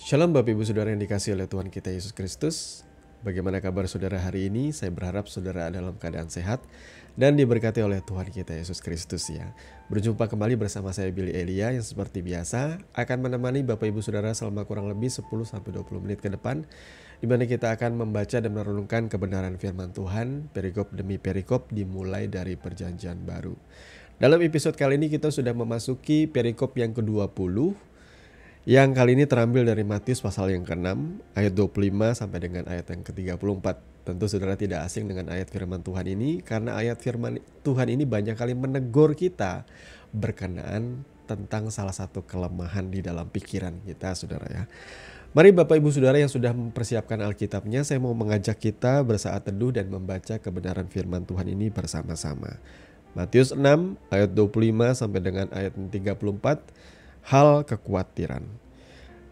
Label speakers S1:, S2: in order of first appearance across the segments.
S1: Shalom Bapak Ibu Saudara yang dikasihi oleh Tuhan kita Yesus Kristus. Bagaimana kabar saudara hari ini? Saya berharap saudara dalam keadaan sehat dan diberkati oleh Tuhan kita Yesus Kristus ya. Berjumpa kembali bersama saya Billy Elia yang seperti biasa akan menemani Bapak Ibu Saudara selama kurang lebih 10-20 menit ke depan, di mana kita akan membaca dan merenungkan kebenaran firman Tuhan perikop demi perikop dimulai dari perjanjian baru. Dalam episode kali ini kita sudah memasuki perikop yang ke-20 yang kali ini terambil dari Matius pasal yang ke-6 ayat 25 sampai dengan ayat yang ke-34. Tentu saudara tidak asing dengan ayat firman Tuhan ini karena ayat firman Tuhan ini banyak kali menegur kita berkenaan tentang salah satu kelemahan di dalam pikiran kita saudara ya. Mari Bapak Ibu Saudara yang sudah mempersiapkan Alkitabnya, saya mau mengajak kita bersaat teduh dan membaca kebenaran firman Tuhan ini bersama-sama. Matius 6 ayat 25 sampai dengan ayat 34. Hal kekhawatiran.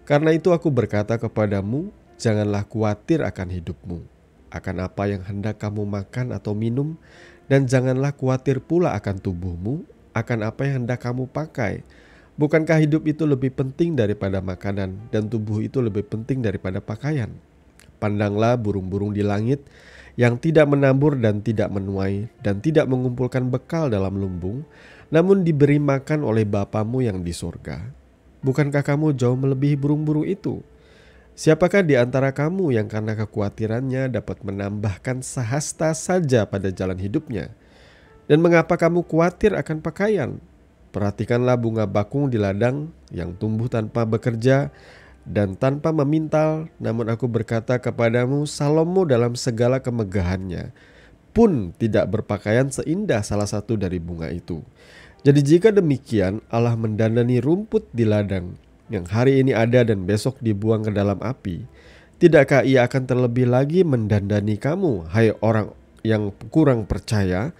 S1: Karena itu aku berkata kepadamu, janganlah khawatir akan hidupmu, akan apa yang hendak kamu makan atau minum, dan janganlah khawatir pula akan tubuhmu, akan apa yang hendak kamu pakai. Bukankah hidup itu lebih penting daripada makanan, dan tubuh itu lebih penting daripada pakaian? Pandanglah burung-burung di langit yang tidak menabur dan tidak menuai, dan tidak mengumpulkan bekal dalam lumbung, namun diberi makan oleh Bapamu yang di surga. Bukankah kamu jauh melebihi burung-burung itu? Siapakah di antara kamu yang karena kekhawatirannya dapat menambahkan sehasta saja pada jalan hidupnya? Dan mengapa kamu khawatir akan pakaian? Perhatikanlah bunga bakung di ladang yang tumbuh tanpa bekerja dan tanpa memintal, namun aku berkata kepadamu, Salomo dalam segala kemegahannya pun tidak berpakaian seindah salah satu dari bunga itu. Jadi jika demikian Allah mendandani rumput di ladang yang hari ini ada dan besok dibuang ke dalam api, tidakkah ia akan terlebih lagi mendandani kamu, hai orang yang kurang percaya?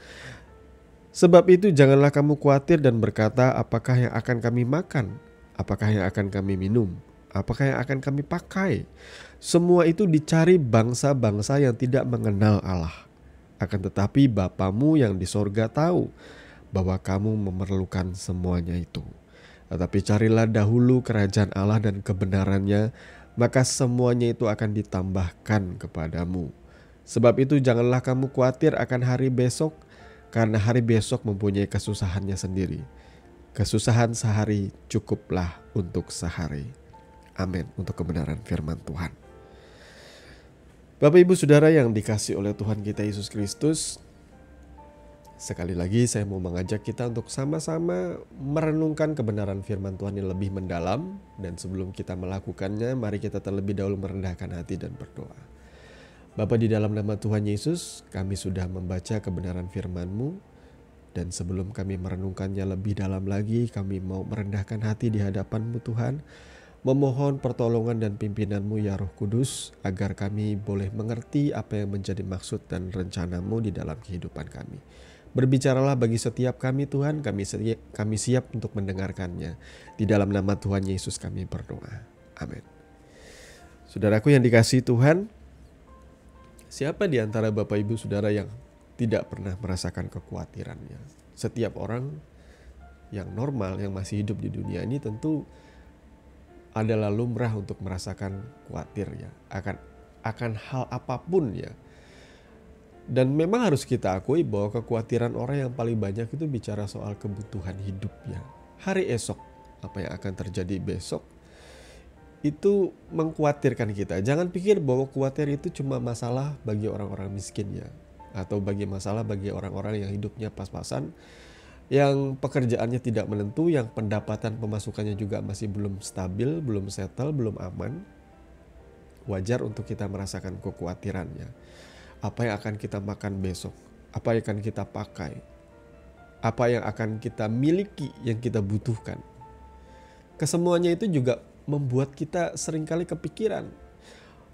S1: Sebab itu janganlah kamu khawatir dan berkata, apakah yang akan kami makan? Apakah yang akan kami minum? Apakah yang akan kami pakai? Semua itu dicari bangsa-bangsa yang tidak mengenal Allah. Akan tetapi Bapamu yang di sorga tahu bahwa kamu memerlukan semuanya itu. Tetapi carilah dahulu kerajaan Allah dan kebenarannya, maka semuanya itu akan ditambahkan kepadamu. Sebab itu janganlah kamu khawatir akan hari besok, karena hari besok mempunyai kesusahannya sendiri. Kesusahan sehari cukuplah untuk sehari. Amin. Untuk kebenaran firman Tuhan. Bapak Ibu Saudara yang dikasihi oleh Tuhan kita Yesus Kristus, sekali lagi saya mau mengajak kita untuk sama-sama merenungkan kebenaran firman Tuhan yang lebih mendalam. Dan sebelum kita melakukannya, mari kita terlebih dahulu merendahkan hati dan berdoa. Bapa, di dalam nama Tuhan Yesus, kami sudah membaca kebenaran firman-Mu. Dan sebelum kami merenungkannya lebih dalam lagi, kami mau merendahkan hati di hadapan-Mu Tuhan. Memohon pertolongan dan pimpinan-Mu ya Roh Kudus, agar kami boleh mengerti apa yang menjadi maksud dan rencana-Mu di dalam kehidupan kami. Berbicaralah bagi setiap kami Tuhan, kami siap untuk mendengarkannya. Di dalam nama Tuhan Yesus kami berdoa. Amin. Saudaraku yang dikasihi Tuhan, siapa di antara Bapak Ibu Saudara yang tidak pernah merasakan kekhawatirannya? Setiap orang yang normal, yang masih hidup di dunia ini tentu adalah lumrah untuk merasakan khawatir ya, akan hal apapun ya. Dan memang harus kita akui bahwa kekhawatiran orang yang paling banyak itu bicara soal kebutuhan hidupnya. Hari esok, apa yang akan terjadi besok, itu mengkhawatirkan kita. Jangan pikir bahwa khawatir itu cuma masalah bagi orang-orang miskin ya, atau masalah bagi orang-orang yang hidupnya pas-pasan, yang pekerjaannya tidak menentu, yang pendapatan pemasukannya juga masih belum stabil, belum settle, belum aman. Wajar untuk kita merasakan kekhawatirannya. Apa yang akan kita makan besok? Apa yang akan kita pakai? Apa yang akan kita miliki yang kita butuhkan? Kesemuanya itu juga membuat kita seringkali kepikiran.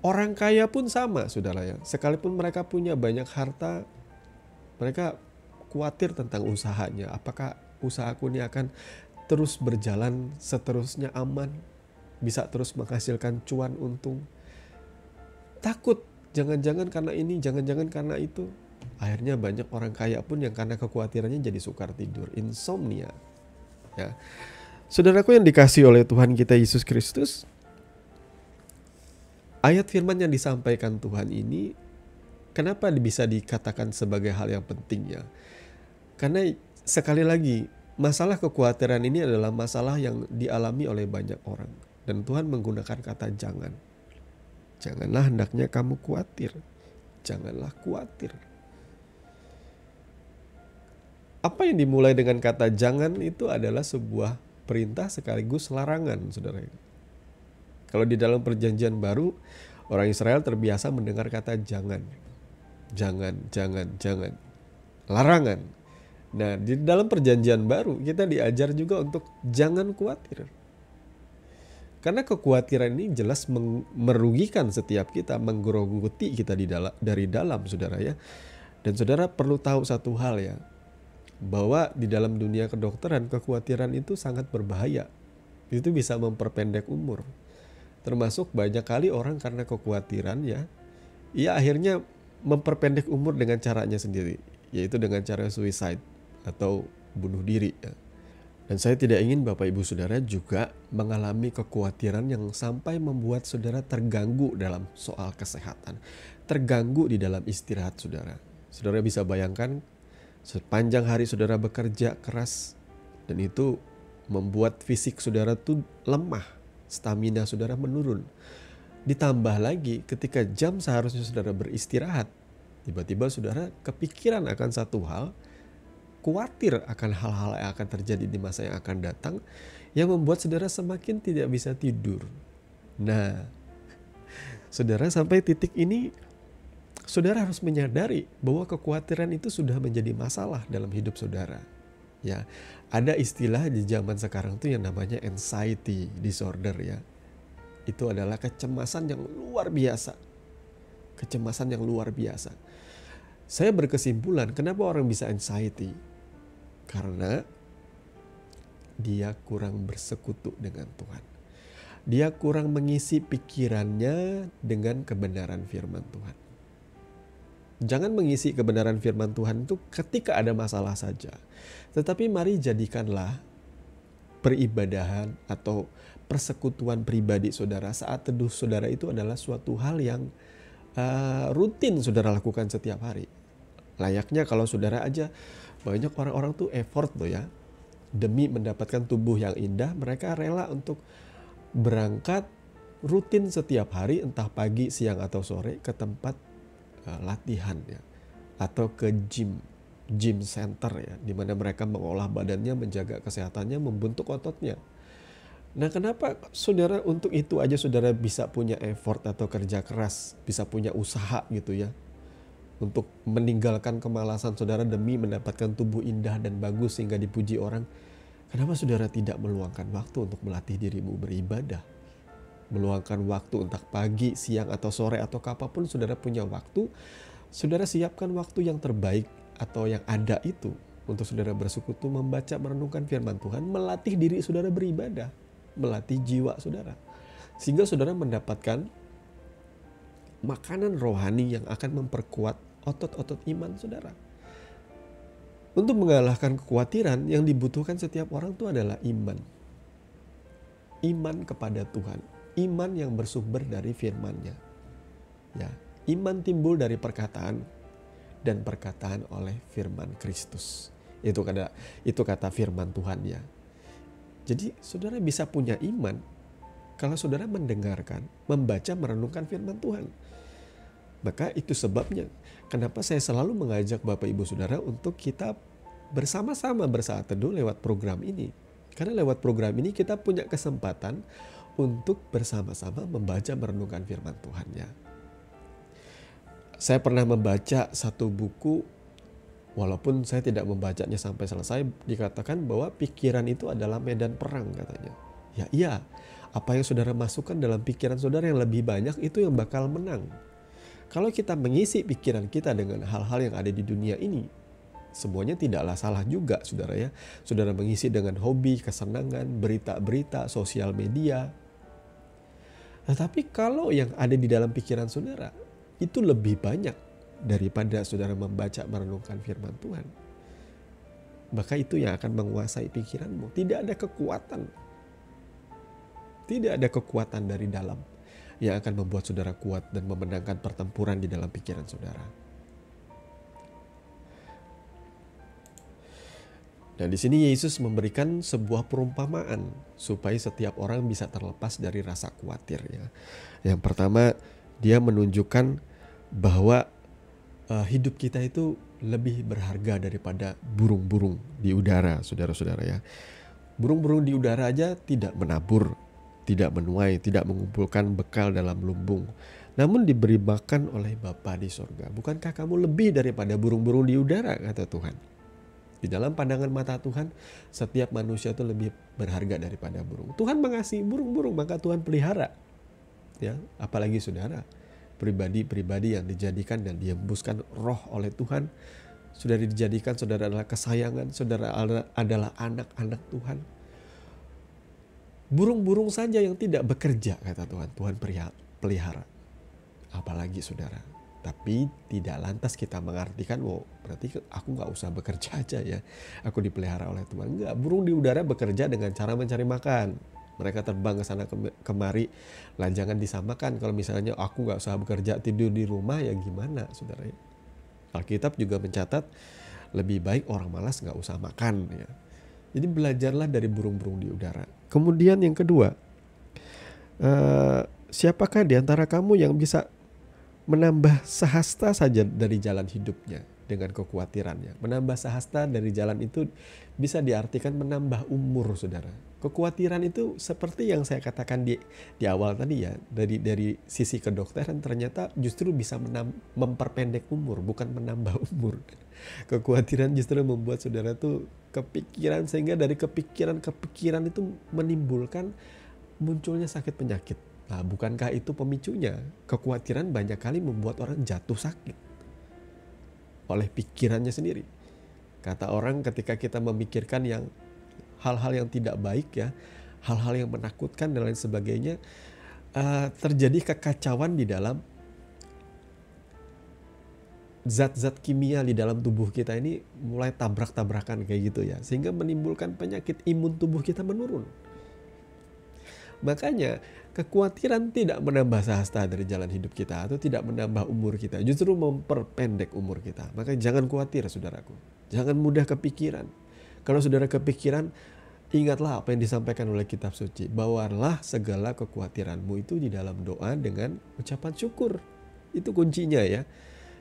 S1: Orang kaya pun sama, saudara ya. Sekalipun mereka punya banyak harta, mereka khawatir tentang usahanya. Apakah usahaku ini akan terus berjalan seterusnya aman? Bisa terus menghasilkan cuan untung? Takut. Jangan-jangan karena ini, jangan-jangan karena itu. Akhirnya banyak orang kaya pun yang karena kekhawatirannya jadi sukar tidur, insomnia. Ya. Saudaraku yang dikasihi oleh Tuhan kita Yesus Kristus, ayat firman yang disampaikan Tuhan ini kenapa bisa dikatakan sebagai hal yang penting ya? Karena sekali lagi, masalah kekhawatiran ini adalah masalah yang dialami oleh banyak orang. Dan Tuhan menggunakan kata jangan. Janganlah hendaknya kamu khawatir. Janganlah khawatir. Apa yang dimulai dengan kata jangan itu adalah sebuah perintah sekaligus larangan, saudara. Kalau di dalam perjanjian baru, orang Israel terbiasa mendengar kata jangan. Jangan, jangan, jangan. Larangan. Nah, di dalam perjanjian baru kita diajar juga untuk jangan khawatir. Karena kekhawatiran ini jelas merugikan setiap kita, menggerogoti kita dari dalam, saudara ya. Dan saudara perlu tahu satu hal ya, bahwa di dalam dunia kedokteran kekhawatiran itu sangat berbahaya. Itu bisa memperpendek umur. Termasuk banyak kali orang karena kekhawatiran ya, ia akhirnya memperpendek umur dengan caranya sendiri, yaitu dengan cara suicide atau bunuh diri ya. Dan saya tidak ingin Bapak Ibu Saudara juga mengalami kekhawatiran yang sampai membuat saudara terganggu dalam soal kesehatan. Terganggu di dalam istirahat saudara. Saudara bisa bayangkan sepanjang hari saudara bekerja keras dan itu membuat fisik saudara tuh lemah. Stamina saudara menurun. Ditambah lagi ketika jam seharusnya saudara beristirahat. Tiba-tiba saudara kepikiran akan satu hal, khawatir akan hal-hal yang akan terjadi di masa yang akan datang, yang membuat saudara semakin tidak bisa tidur. Nah, saudara sampai titik ini, saudara harus menyadari bahwa kekhawatiran itu sudah menjadi masalah dalam hidup saudara. Ya, ada istilah di zaman sekarang tuh yang namanya anxiety disorder ya. Itu adalah kecemasan yang luar biasa. Kecemasan yang luar biasa. Saya berkesimpulan kenapa orang bisa anxiety? Karena dia kurang bersekutu dengan Tuhan. Dia kurang mengisi pikirannya dengan kebenaran firman Tuhan. Jangan mengisi kebenaran firman Tuhan itu ketika ada masalah saja. Tetapi mari jadikanlah peribadahan atau persekutuan pribadi saudara saat teduh saudara itu adalah suatu hal yang rutin saudara lakukan setiap hari. Layaknya kalau saudara aja, banyak orang-orang tuh effort loh ya. Demi mendapatkan tubuh yang indah, mereka rela untuk berangkat rutin setiap hari, entah pagi, siang, atau sore ke tempat latihan ya. Atau ke gym center ya, di mana mereka mengolah badannya, menjaga kesehatannya, membentuk ototnya. Nah, kenapa saudara untuk itu aja saudara bisa punya effort atau kerja keras, bisa punya usaha gitu ya, untuk meninggalkan kemalasan saudara demi mendapatkan tubuh indah dan bagus sehingga dipuji orang. Kenapa saudara tidak meluangkan waktu untuk melatih dirimu beribadah? Meluangkan waktu entah pagi, siang, atau sore, atau kapanpun saudara punya waktu, saudara siapkan waktu yang terbaik atau yang ada itu untuk saudara bersekutu, membaca, merenungkan firman Tuhan, melatih diri saudara beribadah, melatih jiwa saudara. Sehingga saudara mendapatkan makanan rohani yang akan memperkuat otot-otot iman saudara. Untuk mengalahkan kekhawatiran yang dibutuhkan setiap orang itu adalah iman. Iman kepada Tuhan. Iman yang bersumber dari firman-Nya. Ya, iman timbul dari perkataan dan perkataan oleh firman Kristus. Itu kata firman Tuhan ya. Jadi saudara bisa punya iman kalau saudara mendengarkan, membaca, merenungkan firman Tuhan. Maka itu sebabnya kenapa saya selalu mengajak Bapak Ibu Saudara untuk kita bersama-sama bersaat teduh lewat program ini. Karena lewat program ini kita punya kesempatan untuk bersama-sama membaca, merenungkan firman Tuhan ya. Saya pernah membaca satu buku, walaupun saya tidak membacanya sampai selesai, dikatakan bahwa pikiran itu adalah medan perang katanya. Ya iya, apa yang saudara masukkan dalam pikiran saudara yang lebih banyak itu yang bakal menang. Kalau kita mengisi pikiran kita dengan hal-hal yang ada di dunia ini, semuanya tidaklah salah juga saudara ya. Saudara mengisi dengan hobi, kesenangan, berita-berita, sosial media. Tetapi kalau yang ada di dalam pikiran saudara, itu lebih banyak daripada saudara membaca, merenungkan firman Tuhan. Maka itu yang akan menguasai pikiranmu. Tidak ada kekuatan. Tidak ada kekuatan dari dalam. yang akan membuat saudara kuat dan memenangkan pertempuran di dalam pikiran saudara. Dan di sini Yesus memberikan sebuah perumpamaan supaya setiap orang bisa terlepas dari rasa khawatir ya. Yang pertama, dia menunjukkan bahwa hidup kita itu lebih berharga daripada burung-burung di udara, saudara-saudara ya. Burung-burung di udara aja tidak menabur, tidak menuai, tidak mengumpulkan bekal dalam lumbung, namun diberi makan oleh Bapa di sorga. Bukankah kamu lebih daripada burung-burung di udara, kata Tuhan. Di dalam pandangan mata Tuhan, setiap manusia itu lebih berharga daripada burung. Tuhan mengasihi burung-burung, maka Tuhan pelihara. Ya, apalagi saudara, pribadi-pribadi yang dijadikan dan dihembuskan roh oleh Tuhan, sudah dijadikan saudara adalah kesayangan, saudara adalah anak-anak Tuhan. Burung-burung saja yang tidak bekerja, kata Tuhan, Tuhan pelihara. Apalagi saudara. Tapi tidak lantas kita mengartikan, berarti aku gak usah bekerja aja ya, aku dipelihara oleh Tuhan. Enggak, burung di udara bekerja dengan cara mencari makan. Mereka terbang ke sana kemari, lah jangan disamakan. Kalau misalnya aku gak usah bekerja, tidur di rumah, ya gimana saudara ya. Alkitab juga mencatat, lebih baik orang malas gak usah makan ya. Jadi belajarlah dari burung-burung di udara. Kemudian yang kedua, siapakah di antara kamu yang bisa menambah sehasta saja dari jalan hidupnya dengan kekhawatirannya? Menambah sehasta dari jalan itu bisa diartikan menambah umur saudara. Kekhawatiran itu seperti yang saya katakan di awal tadi ya, dari sisi kedokteran ternyata justru bisa memperpendek umur, bukan menambah umur. Kekhawatiran justru membuat saudara tuh kepikiran, sehingga dari kepikiran itu menimbulkan munculnya sakit penyakit. Nah, bukankah itu pemicunya? Kekhawatiran banyak kali membuat orang jatuh sakit oleh pikirannya sendiri. Kata orang, ketika kita memikirkan yang hal-hal yang tidak baik ya, hal-hal yang menakutkan dan lain sebagainya, terjadi kekacauan di dalam zat-zat kimia di dalam tubuh kita ini mulai tabrak-tabrakan kayak gitu ya, sehingga menimbulkan penyakit imun tubuh kita menurun. Makanya kekhawatiran tidak menambah sehasta dari jalan hidup kita atau tidak menambah umur kita, justru memperpendek umur kita. Maka jangan khawatir saudaraku, jangan mudah kepikiran. Kalau saudara kepikiran, ingatlah apa yang disampaikan oleh kitab suci, bawalah segala kekhawatiranmu itu di dalam doa dengan ucapan syukur. Itu kuncinya ya.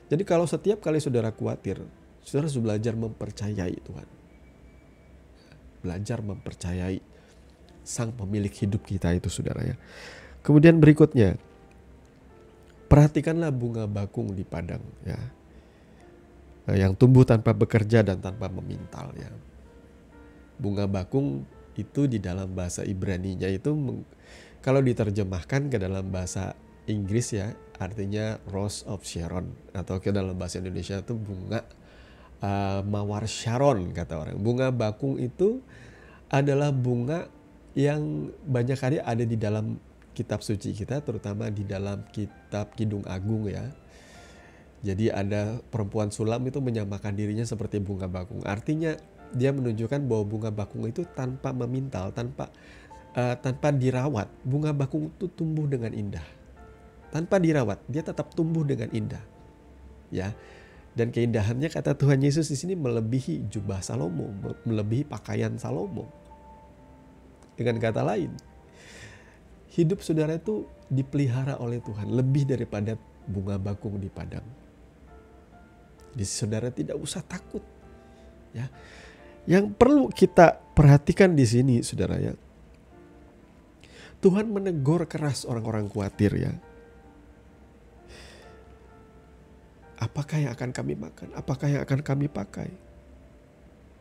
S1: Jadi kalau setiap kali saudara khawatir, saudara harus belajar mempercayai Tuhan. Belajar mempercayai Sang pemilik hidup kita itu saudara ya. Kemudian berikutnya, perhatikanlah bunga bakung di padang ya, yang tumbuh tanpa bekerja dan tanpa memintal ya. Bunga bakung itu di dalam bahasa Ibrani-nya itu kalau diterjemahkan ke dalam bahasa Inggris ya, artinya Rose of Sharon, atau ke dalam bahasa Indonesia itu bunga mawar Sharon kata orang. Bunga bakung itu adalah bunga yang banyak kali ada di dalam kitab suci kita, terutama di dalam kitab Kidung Agung ya. Jadi ada perempuan sulam itu menyamakan dirinya seperti bunga bakung. Artinya dia menunjukkan bahwa bunga bakung itu tanpa memintal, tanpa dirawat. Bunga bakung itu tumbuh dengan indah. Tanpa dirawat, dia tetap tumbuh dengan indah. Ya. Dan keindahannya kata Tuhan Yesus di sini melebihi jubah Salomo, melebihi pakaian Salomo. Dengan kata lain, hidup saudara itu dipelihara oleh Tuhan lebih daripada bunga bakung di padang. Jadi saudara tidak usah takut. Ya. Yang perlu kita perhatikan di sini saudara ya, Tuhan menegur keras orang-orang khawatir ya. Apakah yang akan kami makan? Apakah yang akan kami pakai?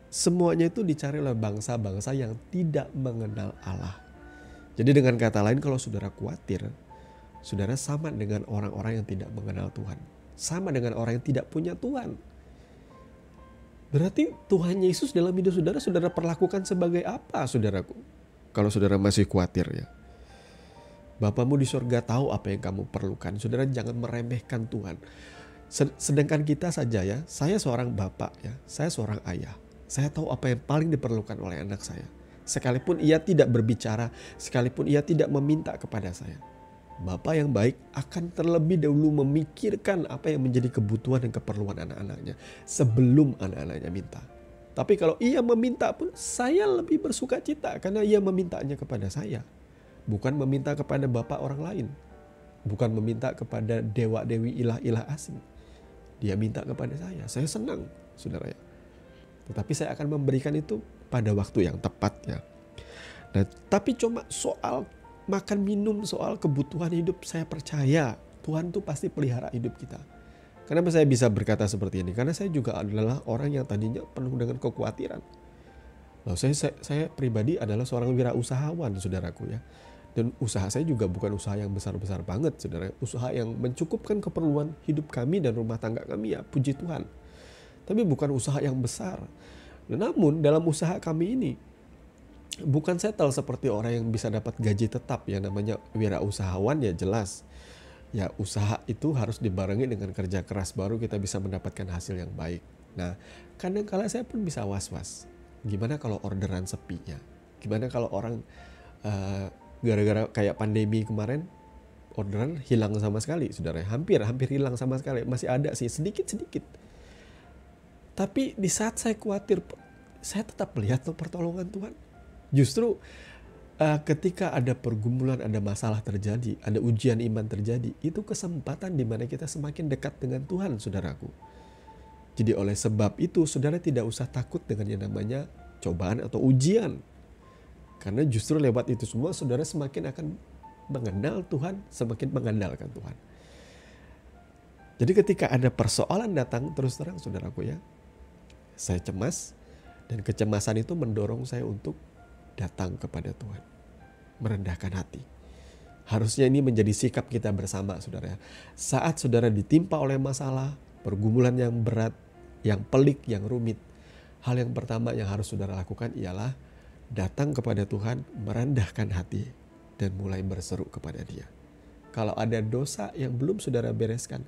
S1: Semuanya itu dicari oleh bangsa-bangsa yang tidak mengenal Allah. Jadi dengan kata lain, kalau saudara khawatir, saudara sama dengan orang-orang yang tidak mengenal Tuhan. Sama dengan orang yang tidak punya Tuhan. Berarti Tuhan Yesus dalam hidup saudara, saudara perlakukan sebagai apa saudaraku? Kalau saudara masih khawatir ya. Bapamu di surga tahu apa yang kamu perlukan. Saudara jangan meremehkan Tuhan. Sedangkan kita saja ya, saya seorang bapak ya, saya seorang ayah. Saya tahu apa yang paling diperlukan oleh anak saya. Sekalipun ia tidak berbicara, sekalipun ia tidak meminta kepada saya. Bapak yang baik akan terlebih dahulu memikirkan apa yang menjadi kebutuhan dan keperluan anak-anaknya sebelum anak-anaknya minta. Tapi kalau ia meminta pun, saya lebih bersuka cita karena ia memintanya kepada saya. Bukan meminta kepada bapak orang lain. Bukan meminta kepada dewa-dewi ilah-ilah asing. Dia minta kepada saya. Saya senang, saudara ya. Tetapi saya akan memberikan itu pada waktu yang tepat ya. Nah, tapi cuma soal makan minum, soal kebutuhan hidup, saya percaya Tuhan tuh pasti pelihara hidup kita. Kenapa saya bisa berkata seperti ini? Karena saya juga adalah orang yang tadinya penuh dengan kekhawatiran. Loh, saya pribadi adalah seorang wirausahawan, saudaraku ya. Dan usaha saya juga bukan usaha yang besar-besar banget, saudara. Usaha yang mencukupkan keperluan hidup kami dan rumah tangga kami ya, puji Tuhan. Tapi bukan usaha yang besar. Namun dalam usaha kami ini, bukan settle seperti orang yang bisa dapat gaji tetap ya, namanya wirausahawan ya jelas. Ya usaha itu harus dibarengi dengan kerja keras baru kita bisa mendapatkan hasil yang baik. Nah kadang-kala saya pun bisa was-was. Gimana kalau orderan sepi ya? Gimana kalau orang gara-gara kayak pandemi kemarin orderan hilang sama sekali, saudara? Hampir hilang sama sekali. Masih ada sih sedikit-sedikit. Tapi di saat saya khawatir, saya tetap melihat pertolongan Tuhan. Justru ketika ada pergumulan, ada masalah terjadi, ada ujian iman terjadi, itu kesempatan di mana kita semakin dekat dengan Tuhan, saudaraku. Jadi oleh sebab itu, saudara tidak usah takut dengan yang namanya cobaan atau ujian. Karena justru lewat itu semua, saudara semakin akan mengenal Tuhan, semakin mengandalkan Tuhan. Jadi ketika ada persoalan datang, terus terang saudaraku ya, saya cemas, dan kecemasan itu mendorong saya untuk datang kepada Tuhan, merendahkan hati. Harusnya ini menjadi sikap kita bersama, saudara. Saat saudara ditimpa oleh masalah, pergumulan yang berat, yang pelik, yang rumit, hal yang pertama yang harus saudara lakukan ialah datang kepada Tuhan, merendahkan hati, dan mulai berseru kepada Dia. Kalau ada dosa yang belum saudara bereskan,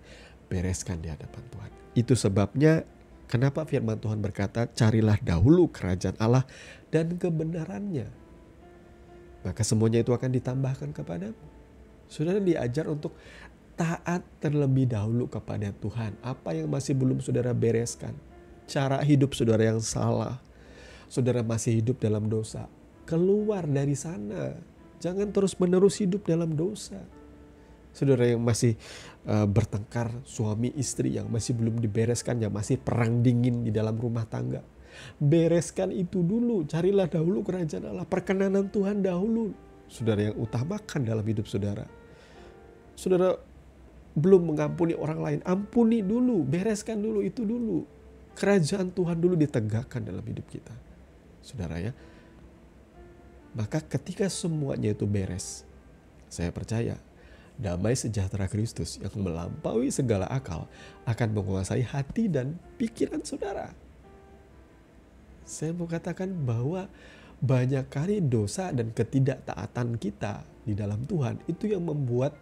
S1: bereskan di hadapan Tuhan. Itu sebabnya kenapa firman Tuhan berkata, carilah dahulu kerajaan Allah dan kebenarannya, maka semuanya itu akan ditambahkan kepadamu. Saudara diajar untuk taat terlebih dahulu kepada Tuhan. Apa yang masih belum saudara bereskan, cara hidup saudara yang salah, saudara masih hidup dalam dosa, keluar dari sana. Jangan terus menerus hidup dalam dosa. Saudara yang masih bertengkar suami istri, yang masih belum dibereskan, yang masih perang dingin di dalam rumah tangga, bereskan itu dulu. Carilah dahulu kerajaan Allah, perkenanan Tuhan dahulu, saudara, yang utamakan dalam hidup saudara. Saudara belum mengampuni orang lain, ampuni dulu, bereskan dulu itu dulu. Kerajaan Tuhan dulu ditegakkan dalam hidup kita, saudara ya. Maka ketika semuanya itu beres, saya percaya damai sejahtera Kristus yang melampaui segala akal akan menguasai hati dan pikiran saudara. Saya mau katakan bahwa banyak kali dosa dan ketidaktaatan kita di dalam Tuhan itu yang membuat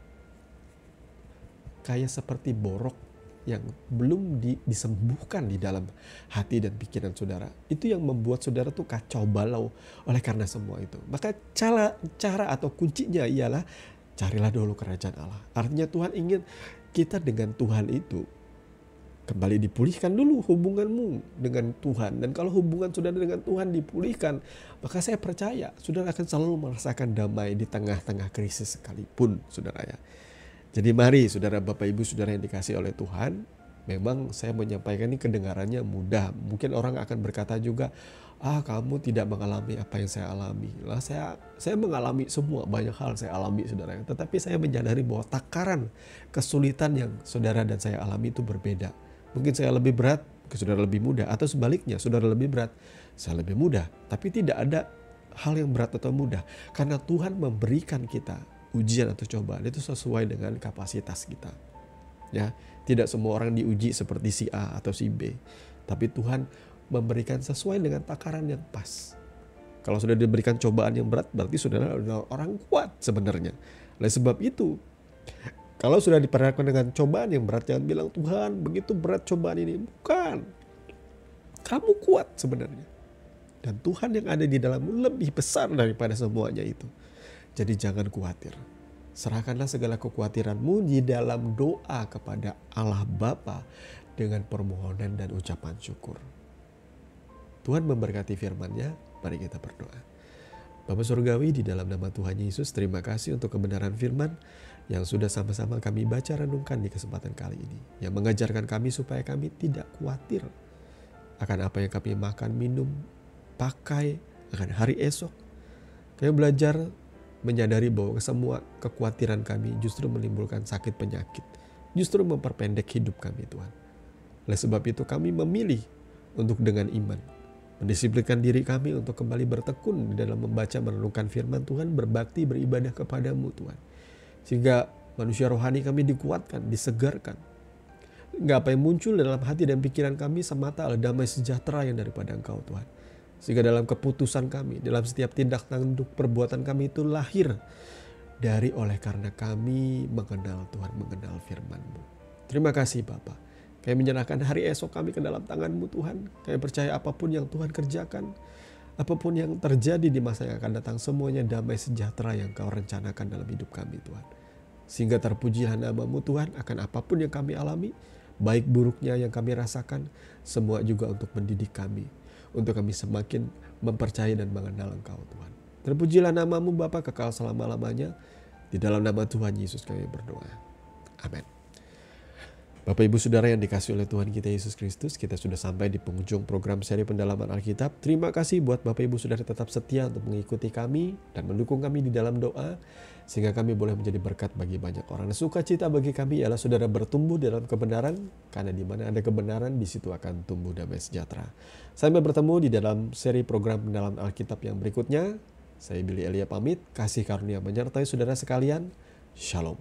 S1: kayak seperti borok yang belum disembuhkan di dalam hati dan pikiran saudara. Itu yang membuat saudara tuh kacau balau oleh karena semua itu. Maka cara atau kuncinya ialah carilah dulu kerajaan Allah. Artinya Tuhan ingin kita dengan Tuhan itu kembali dipulihkan dulu hubunganmu dengan Tuhan. Dan kalau hubungan saudara dengan Tuhan dipulihkan, maka saya percaya saudara akan selalu merasakan damai di tengah-tengah krisis sekalipun, saudara ya. Jadi mari saudara, Bapak Ibu, saudara yang dikasih oleh Tuhan, memang saya menyampaikan ini kedengarannya mudah. Mungkin orang akan berkata juga, kamu tidak mengalami apa yang saya alami. Lah saya mengalami semua, banyak hal saya alami, saudara. Tetapi saya menyadari bahwa takaran kesulitan yang saudara dan saya alami itu berbeda. Mungkin saya lebih berat, saudara lebih mudah, atau sebaliknya, saudara lebih berat, saya lebih mudah. Tapi tidak ada hal yang berat atau mudah, karena Tuhan memberikan kita ujian atau cobaan itu sesuai dengan kapasitas kita. Ya, tidak semua orang diuji seperti si A atau si B, tapi Tuhan memberikan sesuai dengan takaran yang pas. Kalau sudah diberikan cobaan yang berat, berarti saudara adalah orang kuat sebenarnya. Oleh sebab itu, kalau sudah diperhadapkan dengan cobaan yang berat, jangan bilang, Tuhan begitu berat cobaan ini. Bukan. Kamu kuat sebenarnya. Dan Tuhan yang ada di dalammu lebih besar daripada semuanya itu. Jadi jangan khawatir. Serahkanlah segala kekhawatiranmu di dalam doa kepada Allah Bapa dengan permohonan dan ucapan syukur. Tuhan memberkati firman-Nya, mari kita berdoa. Bapa Surgawi, di dalam nama Tuhan Yesus, terima kasih untuk kebenaran firman yang sudah sama-sama kami baca renungkan di kesempatan kali ini. Yang mengajarkan kami supaya kami tidak khawatir akan apa yang kami makan, minum, pakai akan hari esok. Kami belajar menyadari bahwa semua kekhawatiran kami justru menimbulkan sakit penyakit, justru memperpendek hidup kami, Tuhan. Oleh sebab itu kami memilih untuk dengan iman mendisiplinkan diri kami untuk kembali bertekun di dalam membaca merenungkan firman Tuhan, berbakti, beribadah kepadamu, Tuhan. Sehingga manusia rohani kami dikuatkan, disegarkan. Enggak apa yang muncul dalam hati dan pikiran kami semata adalah damai sejahtera yang daripada Engkau, Tuhan. Sehingga dalam keputusan kami, dalam setiap tindak tanduk perbuatan kami itu lahir dari oleh karena kami mengenal Tuhan, mengenal firman-Mu. Terima kasih Bapa. Kami menyerahkan hari esok kami ke dalam tangan-Mu Tuhan. Kami percaya apapun yang Tuhan kerjakan, apapun yang terjadi di masa yang akan datang, semuanya damai sejahtera yang Kau rencanakan dalam hidup kami Tuhan. Sehingga terpujilah nama-Mu Tuhan akan apapun yang kami alami, baik buruknya yang kami rasakan, semua juga untuk mendidik kami, untuk kami semakin mempercayai dan mengenal Engkau Tuhan. Terpujilah nama-Mu Bapa kekal selama-lamanya. Di dalam nama Tuhan Yesus kami berdoa. Amin. Bapak Ibu Saudara yang dikasihi oleh Tuhan kita Yesus Kristus, kita sudah sampai di penghujung program seri pendalaman Alkitab. Terima kasih buat Bapak Ibu Saudara tetap setia untuk mengikuti kami dan mendukung kami di dalam doa, sehingga kami boleh menjadi berkat bagi banyak orang. Sukacita bagi kami ialah saudara bertumbuh dalam kebenaran, karena di mana ada kebenaran, di situ akan tumbuh damai sejahtera. Sampai bertemu di dalam seri program pendalaman Alkitab yang berikutnya. Saya Billy Elia pamit, kasih karunia menyertai saudara sekalian. Shalom.